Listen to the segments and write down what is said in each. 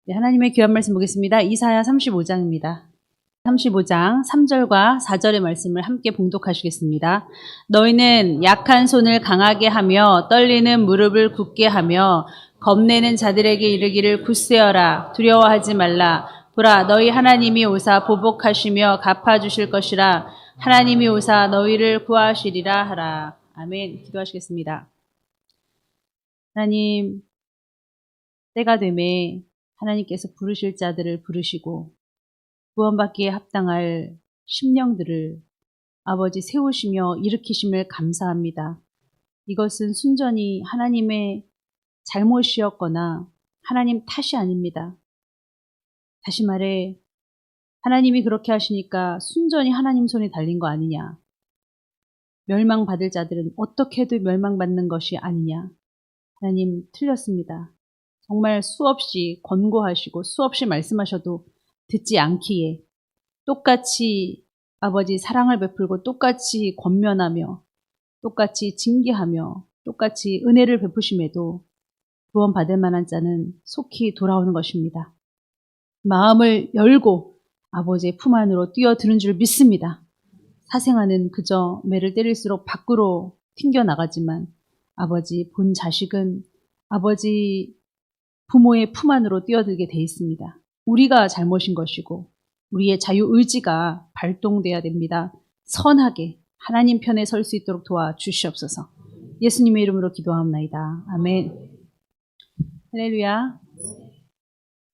네, 하나님의 귀한 말씀 보겠습니다. 이사야 35장입니다. 35장 3절과 4절의 말씀을 함께 봉독하시겠습니다. 너희는 약한 손을 강하게 하며 떨리는 무릎을 굳게 하며 겁내는 자들에게 이르기를 굳세어라. 두려워하지 말라. 보라, 너희 하나님이 오사 보복하시며 갚아주실 것이라. 하나님이 오사 너희를 구하시리라 하라. 아멘. 기도하시겠습니다. 하나님, 때가 되매 하나님께서 부르실 자들을 부르시고 구원받기에 합당할 심령들을 아버지 세우시며 일으키심을 감사합니다. 이것은 순전히 하나님의 잘못이었거나 하나님 탓이 아닙니다. 다시 말해 하나님이 그렇게 하시니까 순전히 하나님 손에 달린 거 아니냐. 멸망받을 자들은 어떻게 해도 멸망받는 것이 아니냐. 하나님 틀렸습니다. 정말 수없이 권고하시고 수없이 말씀하셔도 듣지 않기에 똑같이 아버지 사랑을 베풀고 똑같이 권면하며 똑같이 징계하며 똑같이 은혜를 베푸심에도 구원받을 만한 자는 속히 돌아오는 것입니다. 마음을 열고 아버지의 품 안으로 뛰어드는 줄 믿습니다. 사생아는 그저 매를 때릴수록 밖으로 튕겨나가지만 아버지 본 자식은 아버지 부모의 품 안으로 뛰어들게 돼 있습니다. 우리가 잘못인 것이고 우리의 자유의지가 발동돼야 됩니다. 선하게 하나님 편에 설 수 있도록 도와주시옵소서. 예수님의 이름으로 기도하옵나이다. 아멘. 할렐루야.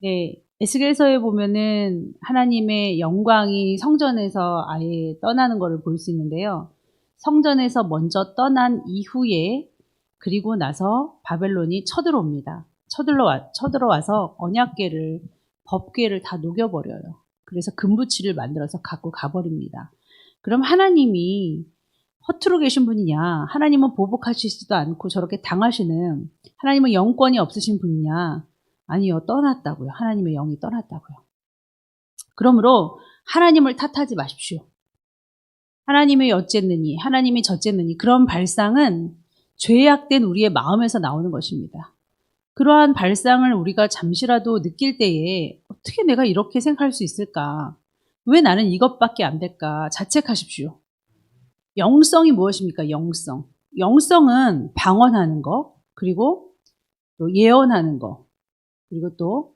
네, 에스겔서에 보면은 하나님의 영광이 성전에서 아예 떠나는 것을 볼 수 있는데요. 성전에서 먼저 떠난 이후에 그리고 나서 바벨론이 쳐들어옵니다. 쳐들어와서 언약궤를, 법궤를 다 녹여버려요. 그래서 금부치를 만들어서 갖고 가버립니다. 그럼 하나님이 허투루 계신 분이냐? 하나님은 보복하시지도 않고 저렇게 당하시는, 하나님은 영권이 없으신 분이냐? 아니요, 떠났다고요. 하나님의 영이 떠났다고요. 그러므로 하나님을 탓하지 마십시오. 하나님이 어쨌느니, 하나님이 저쨌느니, 그런 발상은 죄악된 우리의 마음에서 나오는 것입니다. 그러한 발상을 우리가 잠시라도 느낄 때에 어떻게 내가 이렇게 생각할 수 있을까? 왜 나는 이것밖에 안 될까? 자책하십시오. 영성이 무엇입니까? 영성. 영성은 방언하는 거, 그리고 또 예언하는 거, 그리고 또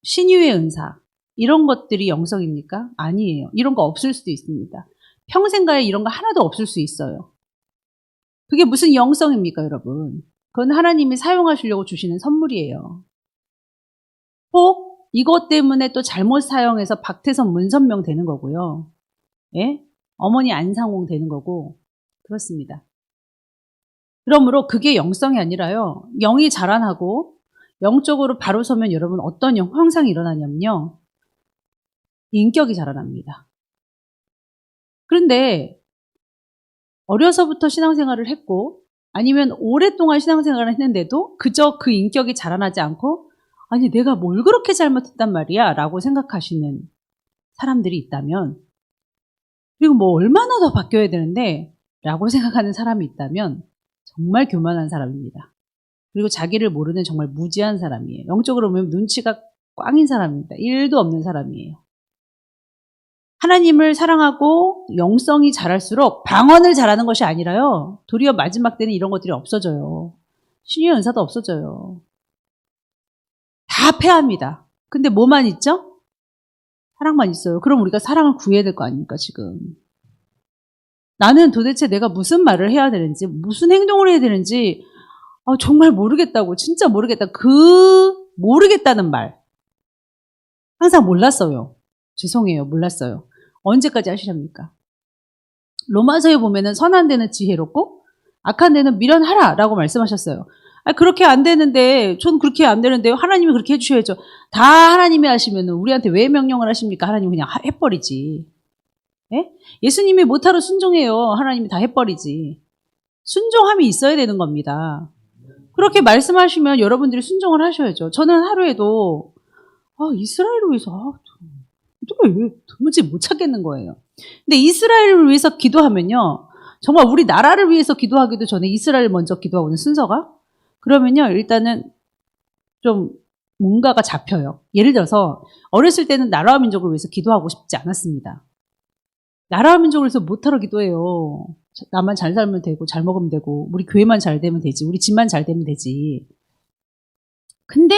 신유의 은사, 이런 것들이 영성입니까? 아니에요. 이런 거 없을 수도 있습니다. 평생가에 이런 거 하나도 없을 수 있어요. 그게 무슨 영성입니까, 여러분? 그건 하나님이 사용하시려고 주시는 선물이에요. 혹 이것 때문에 또 잘못 사용해서 박태선 문선명 되는 거고요. 예? 어머니 안상홍 되는 거고 그렇습니다. 그러므로 그게 영성이 아니라요. 영이 자라나고 영적으로 바로 서면 여러분 어떤 형상이 일어나냐면요. 인격이 자라납니다. 그런데 어려서부터 신앙생활을 했고 아니면 오랫동안 신앙생활을 했는데도 그저 그 인격이 자라나지 않고 아니 내가 뭘 그렇게 잘못했단 말이야 라고 생각하시는 사람들이 있다면 그리고 얼마나 더 바뀌어야 되는데 라고 생각하는 사람이 있다면 정말 교만한 사람입니다. 그리고 자기를 모르는 정말 무지한 사람이에요. 영적으로 보면 눈치가 꽝인 사람입니다. 1도 없는 사람이에요. 하나님을 사랑하고 영성이 자랄수록 방언을 잘하는 것이 아니라요. 도리어 마지막 때는 이런 것들이 없어져요. 신유의 은사도 없어져요. 다 패합니다. 근데 뭐만 있죠? 사랑만 있어요. 그럼 우리가 사랑을 구해야 될 거 아닙니까 지금. 나는 도대체 내가 무슨 말을 해야 되는지 무슨 행동을 해야 되는지 정말 모르겠다고. 진짜 모르겠다. 모르겠다는 말 항상 몰랐어요. 죄송해요. 몰랐어요. 언제까지 하시렵니까? 로마서에 보면은 선한 데는 지혜롭고 악한 데는 미련하라 라고 말씀하셨어요. 그렇게 안 되는데, 전 그렇게 안 되는데 하나님이 그렇게 해주셔야죠. 다 하나님이 하시면 우리한테 왜 명령을 하십니까? 하나님이 그냥 해버리지. 예? 예수님이 못하러 순종해요. 하나님이 다 해버리지. 순종함이 있어야 되는 겁니다. 그렇게 말씀하시면 여러분들이 순종을 하셔야죠. 저는 하루에도 이스라엘을 위해서 도무지 못 찾겠는 거예요. 근데 이스라엘을 위해서 기도하면요. 정말 우리 나라를 위해서 기도하기도 전에 이스라엘 먼저 기도하고는 순서가? 그러면요. 일단은 좀 뭔가가 잡혀요. 예를 들어서 어렸을 때는 나라와 민족을 위해서 기도하고 싶지 않았습니다. 나라와 민족을 위해서 못하러 기도해요. 나만 잘 살면 되고 잘 먹으면 되고 우리 교회만 잘 되면 되지. 우리 집만 잘 되면 되지. 근데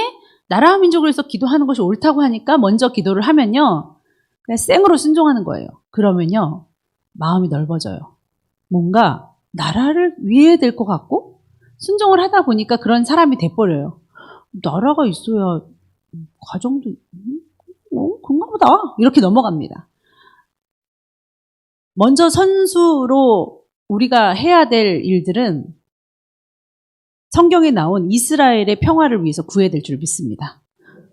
나라와 민족을 위해서 기도하는 것이 옳다고 하니까 먼저 기도를 하면요. 그냥 생으로 순종하는 거예요. 그러면요. 마음이 넓어져요. 뭔가 나라를 위해야 될 것 같고 순종을 하다 보니까 그런 사람이 돼버려요. 나라가 있어야 가정도 그런가 보다 이렇게 넘어갑니다. 먼저 선수로 우리가 해야 될 일들은 성경에 나온 이스라엘의 평화를 위해서 구해야 될 줄 믿습니다.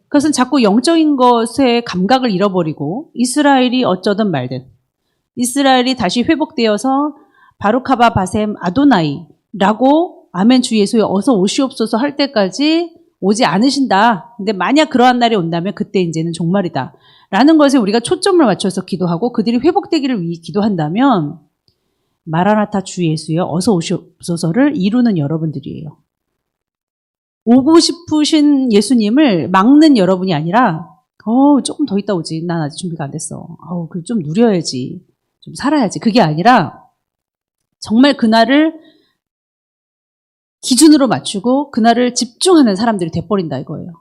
그것은 자꾸 영적인 것의 감각을 잃어버리고 이스라엘이 어쩌든 말든 이스라엘이 다시 회복되어서 바루카바 바셈 아도나이라고 아멘 주 예수여 어서 오시옵소서 할 때까지 오지 않으신다. 근데 만약 그러한 날이 온다면 그때 이제는 종말이다. 라는 것에 우리가 초점을 맞춰서 기도하고 그들이 회복되기를 위해 기도한다면 마라나타 주 예수여 어서 오시옵소서를 이루는 여러분들이에요. 오고 싶으신 예수님을 막는 여러분이 아니라 조금 더 있다 오지. 난 아직 준비가 안 됐어. 그래 좀 누려야지. 좀 살아야지. 그게 아니라 정말 그날을 기준으로 맞추고 그날을 집중하는 사람들이 돼버린다 이거예요.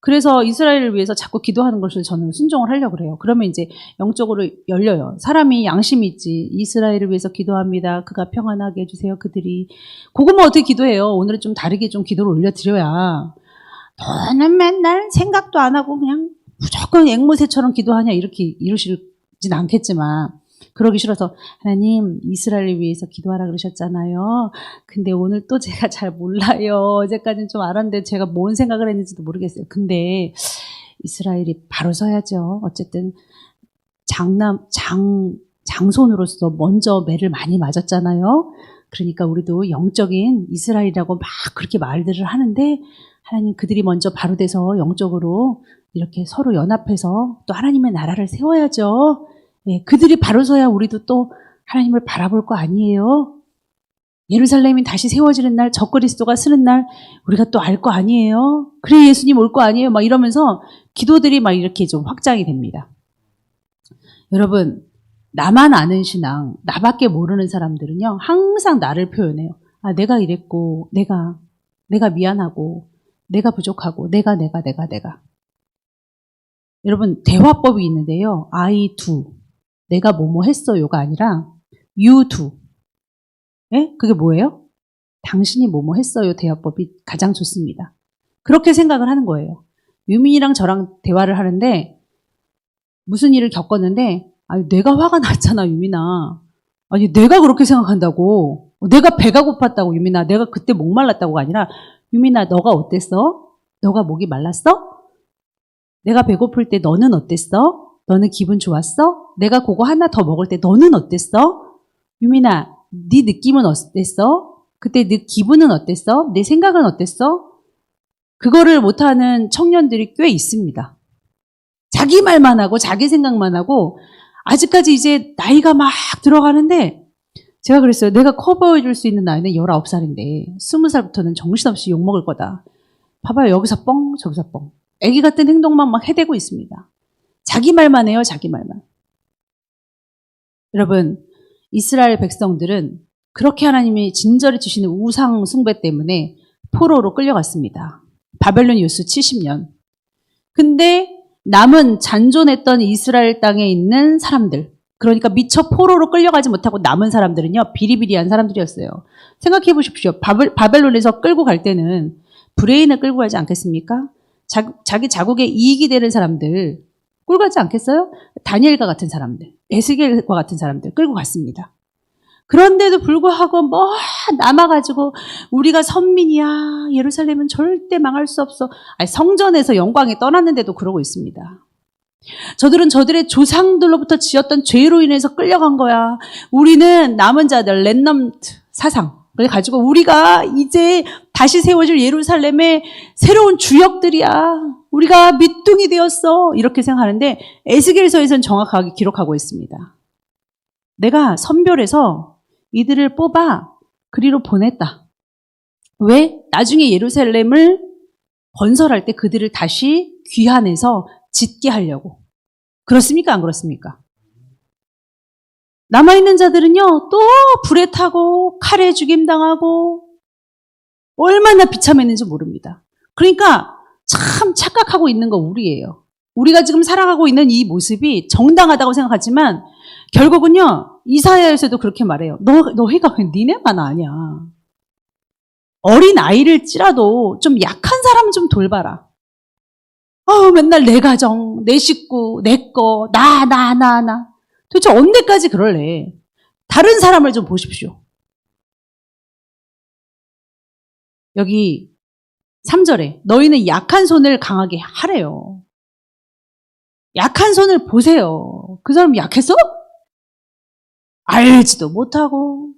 그래서 이스라엘을 위해서 자꾸 기도하는 것을 저는 순종을 하려고 그래요. 그러면 이제 영적으로 열려요. 사람이 양심이 있지. 이스라엘을 위해서 기도합니다. 그가 평안하게 해주세요. 그들이. 그거만 어떻게 기도해요. 오늘은 좀 다르게 좀 기도를 올려드려야 너는 맨날 생각도 안 하고 그냥 무조건 앵무새처럼 기도하냐 이렇게 이루시진 않겠지만 그러기 싫어서 하나님 이스라엘을 위해서 기도하라 그러셨잖아요. 근데 오늘 또 제가 잘 몰라요. 어제까지는 좀 알았는데 제가 뭔 생각을 했는지도 모르겠어요. 근데 이스라엘이 바로 서야죠. 어쨌든 장손으로서 먼저 매를 많이 맞았잖아요. 그러니까 우리도 영적인 이스라엘이라고 막 그렇게 말들을 하는데 하나님 그들이 먼저 바로 돼서 영적으로 이렇게 서로 연합해서 또 하나님의 나라를 세워야죠. 네, 그들이 바로 서야 우리도 또 하나님을 바라볼 거 아니에요. 예루살렘이 다시 세워지는 날, 적그리스도가 쓰는 날 우리가 또 알 거 아니에요. 그래 예수님 올 거 아니에요. 막 이러면서 기도들이 막 이렇게 좀 확장이 됩니다. 여러분 나만 아는 신앙, 나밖에 모르는 사람들은요 항상 나를 표현해요. 내가 이랬고 내가 미안하고 내가 부족하고 내가 여러분 대화법이 있는데요. I do 내가 뭐뭐 했어요가 아니라 you do. 예? 그게 뭐예요? 당신이 뭐뭐 했어요 대화법이 가장 좋습니다. 그렇게 생각을 하는 거예요. 유민이랑 저랑 대화를 하는데 무슨 일을 겪었는데 내가 화가 났잖아 유민아. 아니 내가 그렇게 생각한다고. 내가 배가 고팠다고 유민아. 내가 그때 목말랐다고가 아니라 유민아 너가 어땠어? 너가 목이 말랐어? 내가 배고플 때 너는 어땠어? 너는 기분 좋았어? 내가 그거 하나 더 먹을 때 너는 어땠어? 유민아, 네 느낌은 어땠어? 그때 네 기분은 어땠어? 내 생각은 어땠어? 그거를 못하는 청년들이 꽤 있습니다. 자기 말만 하고 자기 생각만 하고 아직까지 이제 나이가 막 들어가는데 제가 그랬어요. 내가 커버해 줄 수 있는 나이는 19살인데 20살부터는 정신없이 욕먹을 거다. 봐봐요. 여기서 뻥 저기서 뻥. 애기 같은 행동만 막 해대고 있습니다. 자기 말만 해요. 자기 말만. 여러분 이스라엘 백성들은 그렇게 하나님이 진절히 주시는 우상 숭배 때문에 포로로 끌려갔습니다. 바벨론 유수 70년. 근데 남은 잔존했던 이스라엘 땅에 있는 사람들, 그러니까 미처 포로로 끌려가지 못하고 남은 사람들은요 비리비리한 사람들이었어요. 생각해 보십시오. 바벨론에서 끌고 갈 때는 브레인을 끌고 가지 않겠습니까? 자기 자국의 이익이 되는 사람들 끌고 가지 않겠어요? 다니엘과 같은 사람들, 에스겔과 같은 사람들 끌고 갔습니다. 그런데도 불구하고 뭐 남아가지고 우리가 선민이야. 예루살렘은 절대 망할 수 없어. 성전에서 영광에 떠났는데도 그러고 있습니다. 저들은 저들의 조상들로부터 지었던 죄로 인해서 끌려간 거야. 우리는 남은 자들, 랜덤트 사상. 그걸 가지고 우리가 이제 다시 세워질 예루살렘의 새로운 주역들이야. 우리가 밑둥이 되었어. 이렇게 생각하는데 에스겔서에서는 정확하게 기록하고 있습니다. 내가 선별해서 이들을 뽑아 그리로 보냈다. 왜? 나중에 예루살렘을 건설할 때 그들을 다시 귀환해서 짓게 하려고. 그렇습니까? 안 그렇습니까? 남아있는 자들은요, 또 불에 타고 칼에 죽임당하고 얼마나 비참했는지 모릅니다. 그러니까 참 착각하고 있는 거 우리예요. 우리가 지금 살아가고 있는 이 모습이 정당하다고 생각하지만 결국은요, 이사야에서도 그렇게 말해요. 너희가 왜 니네만 아냐. 어린 아이를 찌라도 좀 약한 사람 좀 돌봐라. 맨날 내 가정, 내 식구, 내 거, 나. 도대체 언제까지 그럴래? 다른 사람을 좀 보십시오. 여기 3절에 너희는 약한 손을 강하게 하래요. 약한 손을 보세요. 그 사람 약했어? 알지도 못하고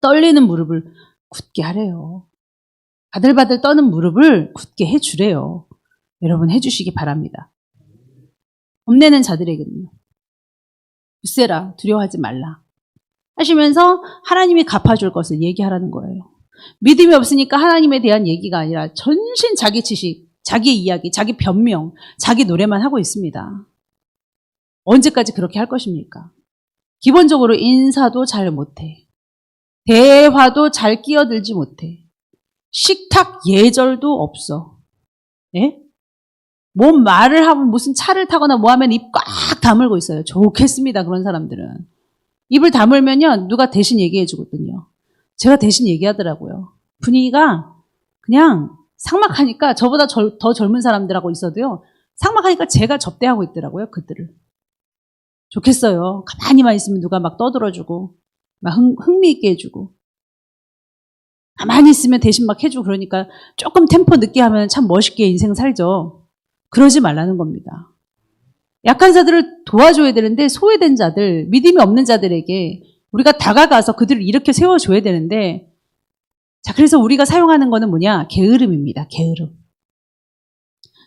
떨리는 무릎을 굳게 하래요. 바들바들 떠는 무릎을 굳게 해주래요. 여러분 해주시기 바랍니다. 겁내는 자들에게는요. 굳세라, 두려워하지 말라 하시면서 하나님이 갚아줄 것을 얘기하라는 거예요. 믿음이 없으니까 하나님에 대한 얘기가 아니라 전신 자기 지식, 자기의 이야기, 자기 변명, 자기 노래만 하고 있습니다. 언제까지 그렇게 할 것입니까? 기본적으로 인사도 잘 못해. 대화도 잘 끼어들지 못해. 식탁 예절도 없어. 예? 뭐 말을 하면 무슨 차를 타거나 뭐 하면 입 꽉 다물고 있어요. 좋겠습니다. 그런 사람들은. 입을 다물면요. 누가 대신 얘기해 주거든요. 제가 대신 얘기하더라고요. 분위기가 그냥 삭막하니까 저보다 더 젊은 사람들하고 있어도요. 삭막하니까 제가 접대하고 있더라고요. 그들을. 좋겠어요. 가만히만 있으면 누가 막 떠들어주고 막 흥미있게 해주고 가만히 있으면 대신 막 해주고 그러니까 조금 템포 늦게 하면 참 멋있게 인생 살죠. 그러지 말라는 겁니다. 약한 자들을 도와줘야 되는데 소외된 자들, 믿음이 없는 자들에게 우리가 다가가서 그들을 이렇게 세워줘야 되는데 자, 그래서 우리가 사용하는 거는 뭐냐? 게으름입니다. 게으름.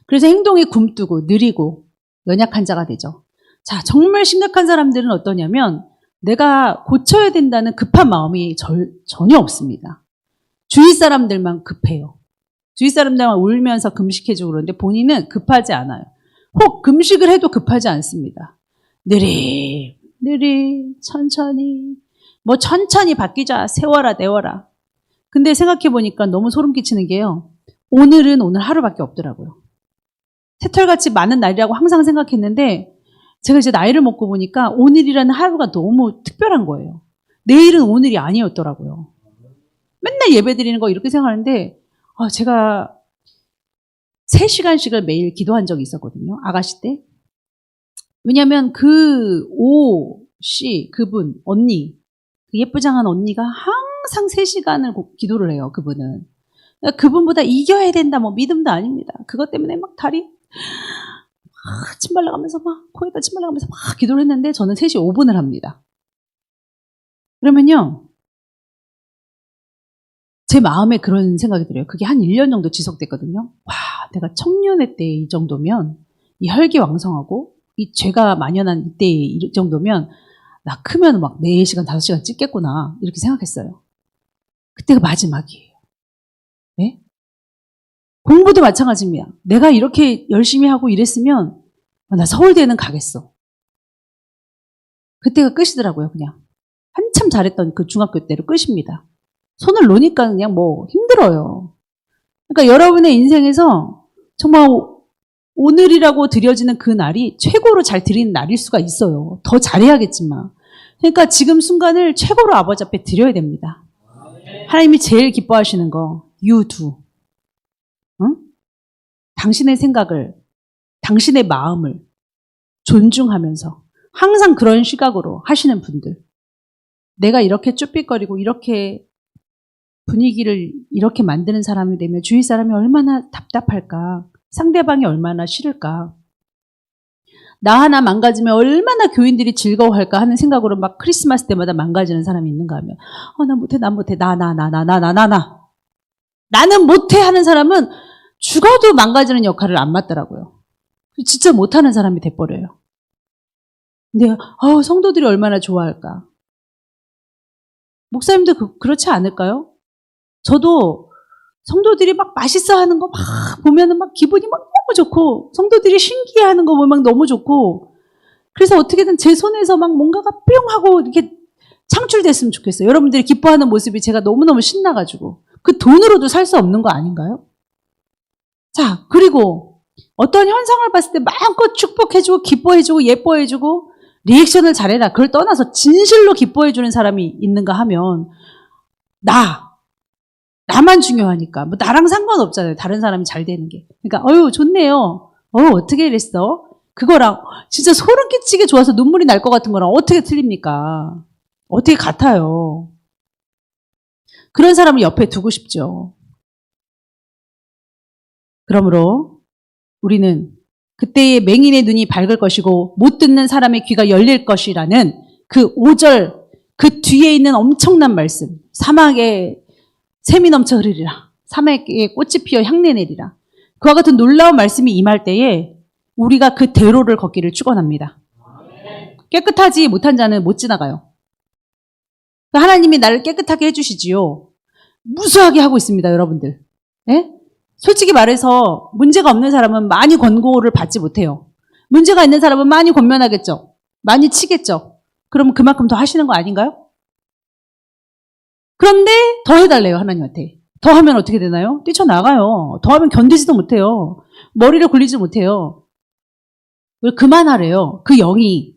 그래서 행동이 굼뜨고 느리고 연약한 자가 되죠. 자, 정말 심각한 사람들은 어떠냐면 내가 고쳐야 된다는 급한 마음이 전혀 없습니다. 주위 사람들만 급해요. 주위 사람들만 울면서 금식해주고 그러는데 본인은 급하지 않아요. 혹 금식을 해도 급하지 않습니다. 느리 천천히 뭐 천천히 바뀌자 세워라 내워라. 근데 생각해보니까 너무 소름 끼치는 게요. 오늘은 오늘 하루밖에 없더라고요. 새털같이 많은 날이라고 항상 생각했는데 제가 이제 나이를 먹고 보니까 오늘이라는 하루가 너무 특별한 거예요. 내일은 오늘이 아니었더라고요. 맨날 예배 드리는 거 이렇게 생각하는데 제가 3시간씩을 매일 기도한 적이 있었거든요. 아가씨 때. 왜냐하면 그 오 씨 그분 언니 그 예쁘장한 언니가 항상 3시간을 기도를 해요. 그분은. 그러니까 그분보다 이겨야 된다 뭐 믿음도 아닙니다. 그것 때문에 막 다리 침 발라가면서 막 코에다 침 발라가면서 막 기도를 했는데 저는 3시 5분을 합니다. 그러면요. 제 마음에 그런 생각이 들어요. 그게 한 1년 정도 지속됐거든요. 와, 내가 청년의 때 이 정도면 이 혈기왕성하고 이 죄가 만연한 이때 이 정도면 나 크면 막 4시간, 5시간 찍겠구나 이렇게 생각했어요. 그때가 마지막이에요. 네? 공부도 마찬가지입니다. 내가 이렇게 열심히 하고 이랬으면 나 서울대는 가겠어. 그때가 끝이더라고요. 그냥 한참 잘했던 그 중학교 때로 끝입니다. 손을 놓으니까 그냥 뭐 힘들어요. 그러니까 여러분의 인생에서 정말 오늘이라고 드려지는 그 날이 최고로 잘 드리는 날일 수가 있어요. 더 잘해야겠지만. 그러니까 지금 순간을 최고로 아버지 앞에 드려야 됩니다. 하나님이 제일 기뻐하시는 거 you do. 응? 당신의 생각을, 당신의 마음을 존중하면서 항상 그런 시각으로 하시는 분들. 내가 이렇게 쭈삣거리고 이렇게 분위기를 이렇게 만드는 사람이 되면 주위 사람이 얼마나 답답할까? 상대방이 얼마나 싫을까? 나 하나 망가지면 얼마나 교인들이 즐거워할까 하는 생각으로 막 크리스마스 때마다 망가지는 사람이 있는가 하면 나 못해, 나 못해, 나. 나는 못해 하는 사람은 죽어도 망가지는 역할을 안 맡더라고요. 진짜 못하는 사람이 돼버려요. 근데 성도들이 얼마나 좋아할까? 목사님도 그렇지 않을까요? 저도 성도들이 막 맛있어 하는 거 막 보면은 막 기분이 막 너무 좋고, 성도들이 신기해 하는 거 보면 막 너무 좋고, 그래서 어떻게든 제 손에서 막 뭔가가 뿅 하고 이렇게 창출됐으면 좋겠어요. 여러분들이 기뻐하는 모습이 제가 너무너무 신나가지고. 그 돈으로도 살 수 없는 거 아닌가요? 자, 그리고 어떤 현상을 봤을 때 마음껏 축복해주고, 기뻐해주고, 예뻐해주고, 리액션을 잘해라. 그걸 떠나서 진실로 기뻐해주는 사람이 있는가 하면, 나만 중요하니까. 뭐, 나랑 상관없잖아요. 다른 사람이 잘 되는 게. 그러니까, 좋네요. 어떻게 이랬어? 그거랑, 진짜 소름 끼치게 좋아서 눈물이 날 것 같은 거랑 어떻게 틀립니까? 어떻게 같아요? 그런 사람을 옆에 두고 싶죠. 그러므로, 우리는 그때의 맹인의 눈이 밝을 것이고 못 듣는 사람의 귀가 열릴 것이라는 그 5절 그 뒤에 있는 엄청난 말씀, 사막에 샘이 넘쳐 흐르리라, 사막에 꽃이 피어 향내 내리라, 그와 같은 놀라운 말씀이 임할 때에 우리가 그 대로를 걷기를 축원합니다. 깨끗하지 못한 자는 못 지나가요. 하나님이 나를 깨끗하게 해주시지요. 무수하게 하고 있습니다, 여러분들. 예? 솔직히 말해서 문제가 없는 사람은 많이 권고를 받지 못해요. 문제가 있는 사람은 많이 권면하겠죠. 많이 치겠죠. 그러면 그만큼 더 하시는 거 아닌가요? 그런데 더 해달래요, 하나님한테. 더 하면 어떻게 되나요? 뛰쳐나가요. 더 하면 견디지도 못해요. 머리를 굴리지 못해요. 왜 그만하래요? 그 영이.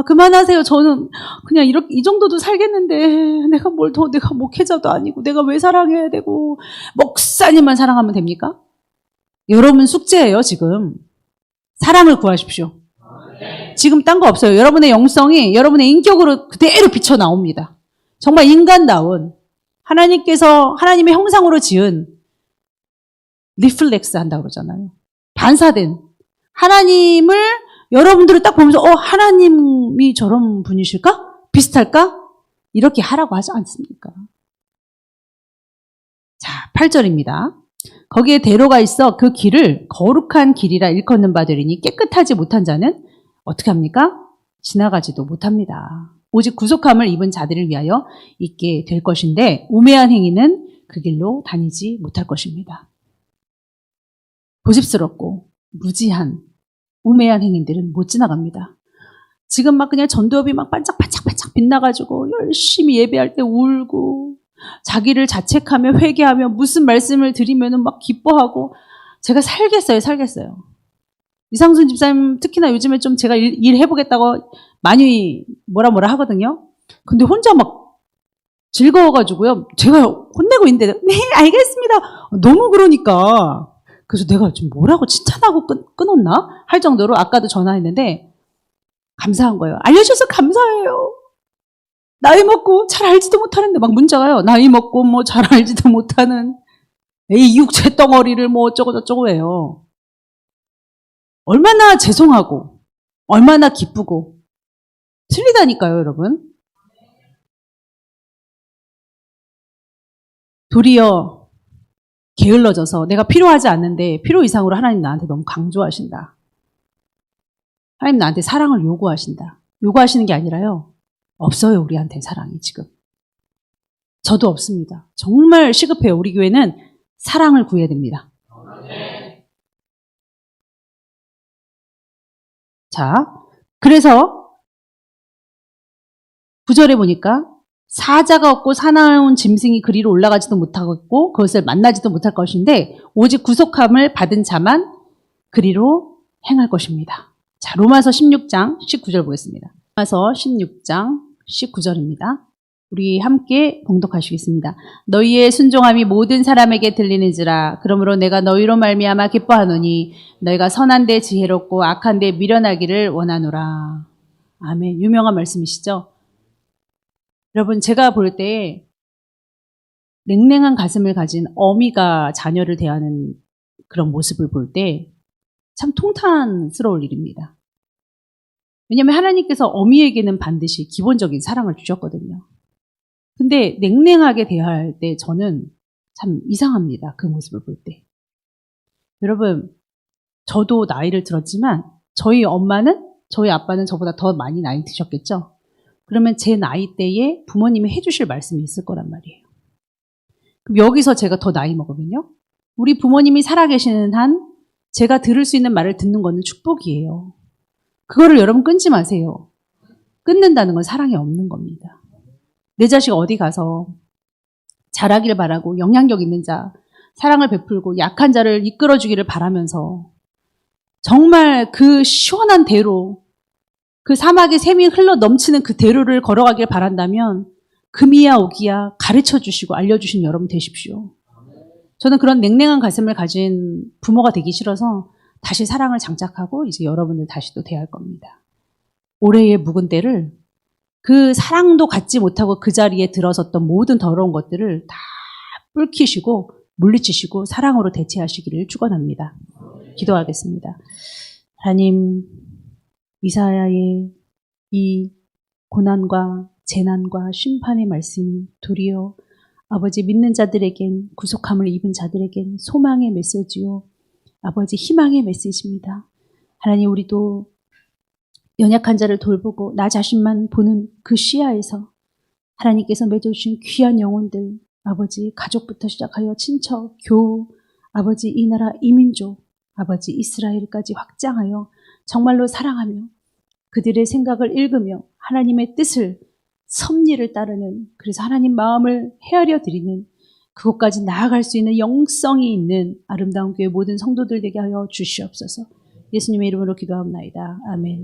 그만하세요. 저는 그냥 이 정도도 살겠는데 내가 내가 목회자도 아니고 내가 왜 사랑해야 되고 목사님만 사랑하면 됩니까? 여러분 숙제예요, 지금. 사랑을 구하십시오. 지금 딴 거 없어요. 여러분의 영성이 여러분의 인격으로 그대로 비쳐 나옵니다. 정말 인간다운 하나님께서 하나님의 형상으로 지은 리플렉스 한다고 그러잖아요. 반사된 하나님을 여러분들을 딱 보면서 하나님이 저런 분이실까? 비슷할까? 이렇게 하라고 하지 않습니까? 자, 8절입니다. 거기에 대로가 있어 그 길을 거룩한 길이라 일컫는 바들이니 깨끗하지 못한 자는 어떻게 합니까? 지나가지도 못합니다. 오직 구속함을 입은 자들을 위하여 있게 될 것인데 우매한 행위는 그 길로 다니지 못할 것입니다. 고집스럽고 무지한 우매한 행인들은 못 지나갑니다. 지금 막 그냥 전도엽이 막 반짝반짝반짝 빛나가지고 열심히 예배할 때 울고 자기를 자책하며 회개하며 무슨 말씀을 드리면은 막 기뻐하고 제가 살겠어요. 이상순 집사님 특히나 요즘에 좀 제가 일 해보겠다고 많이 뭐라 하거든요. 근데 혼자 막 즐거워가지고요. 제가 혼내고 있는데 네 알겠습니다. 너무 그러니까. 그래서 내가 좀 뭐라고 칭찬하고 끊었나? 할 정도로 아까도 전화했는데 감사한 거예요. 알려줘서 감사해요. 나이 먹고 잘 알지도 못하는데 막 문자가요. 나이 먹고 뭐 잘 알지도 못하는 이 육체 덩어리를 뭐 어쩌고 해요. 얼마나 죄송하고 얼마나 기쁘고 틀리다니까요, 여러분. 도리어 게을러져서 내가 필요하지 않는데 필요 이상으로 하나님 나한테 너무 강조하신다. 하나님 나한테 사랑을 요구하신다. 요구하시는 게 아니라요. 없어요, 우리한테 사랑이 지금. 저도 없습니다. 정말 시급해요. 우리 교회는 사랑을 구해야 됩니다. 자, 그래서 9절에 보니까 사자가 없고 사나운 짐승이 그리로 올라가지도 못하고 그것을 만나지도 못할 것인데 오직 구속함을 받은 자만 그리로 행할 것입니다. 자, 로마서 16장 19절 보겠습니다. 로마서 16장 19절입니다. 우리 함께 봉독하시겠습니다. 너희의 순종함이 모든 사람에게 들리는지라. 그러므로 내가 너희로 말미암아 기뻐하노니 너희가 선한데 지혜롭고 악한데 미련하기를 원하노라. 아멘. 유명한 말씀이시죠? 여러분, 제가 볼 때 냉랭한 가슴을 가진 어미가 자녀를 대하는 그런 모습을 볼 때 참 통탄스러울 일입니다. 왜냐하면 하나님께서 어미에게는 반드시 기본적인 사랑을 주셨거든요. 근데 냉랭하게 대할 때 저는 참 이상합니다. 그 모습을 볼 때. 여러분, 저도 나이를 들었지만 저희 엄마는, 저희 아빠는 저보다 더 많이 나이 드셨겠죠? 그러면 제 나이 때에 부모님이 해주실 말씀이 있을 거란 말이에요. 그럼 여기서 제가 더 나이 먹으면요? 우리 부모님이 살아계시는 한 제가 들을 수 있는 말을 듣는 거는 축복이에요. 그거를 여러분 끊지 마세요. 끊는다는 건 사랑이 없는 겁니다. 내 자식 어디 가서 잘하길 바라고 영향력 있는 자, 사랑을 베풀고 약한 자를 이끌어주기를 바라면서 정말 그 시원한 대로, 그 사막의 샘이 흘러 넘치는 그 대로를 걸어가길 바란다면 금이야 오기야 가르쳐 주시고 알려주신 여러분 되십시오. 저는 그런 냉랭한 가슴을 가진 부모가 되기 싫어서 다시 사랑을 장착하고 이제 여러분을 다시 또 대할 겁니다. 올해의 묵은 때를 그 사랑도 갖지 못하고 그 자리에 들어섰던 모든 더러운 것들을 다 불키시고 물리치시고 사랑으로 대체하시기를 축원합니다. 기도하겠습니다. 하나님, 이사야의 이 고난과 재난과 심판의 말씀이 도리어 아버지 믿는 자들에겐 구속함을 입은 자들에겐 소망의 메시지요. 아버지 희망의 메시지입니다. 하나님 우리도 연약한 자를 돌보고 나 자신만 보는 그 시야에서 하나님께서 맺어주신 귀한 영혼들 아버지 가족부터 시작하여 친척, 교우, 아버지 이 나라 이민족, 아버지 이스라엘까지 확장하여 정말로 사랑하며 그들의 생각을 읽으며 하나님의 뜻을 섭리를 따르는 그래서 하나님 마음을 헤아려 드리는 그곳까지 나아갈 수 있는 영성이 있는 아름다운 교회 모든 성도들 되게 하여 주시옵소서. 예수님의 이름으로 기도합나이다. 아멘.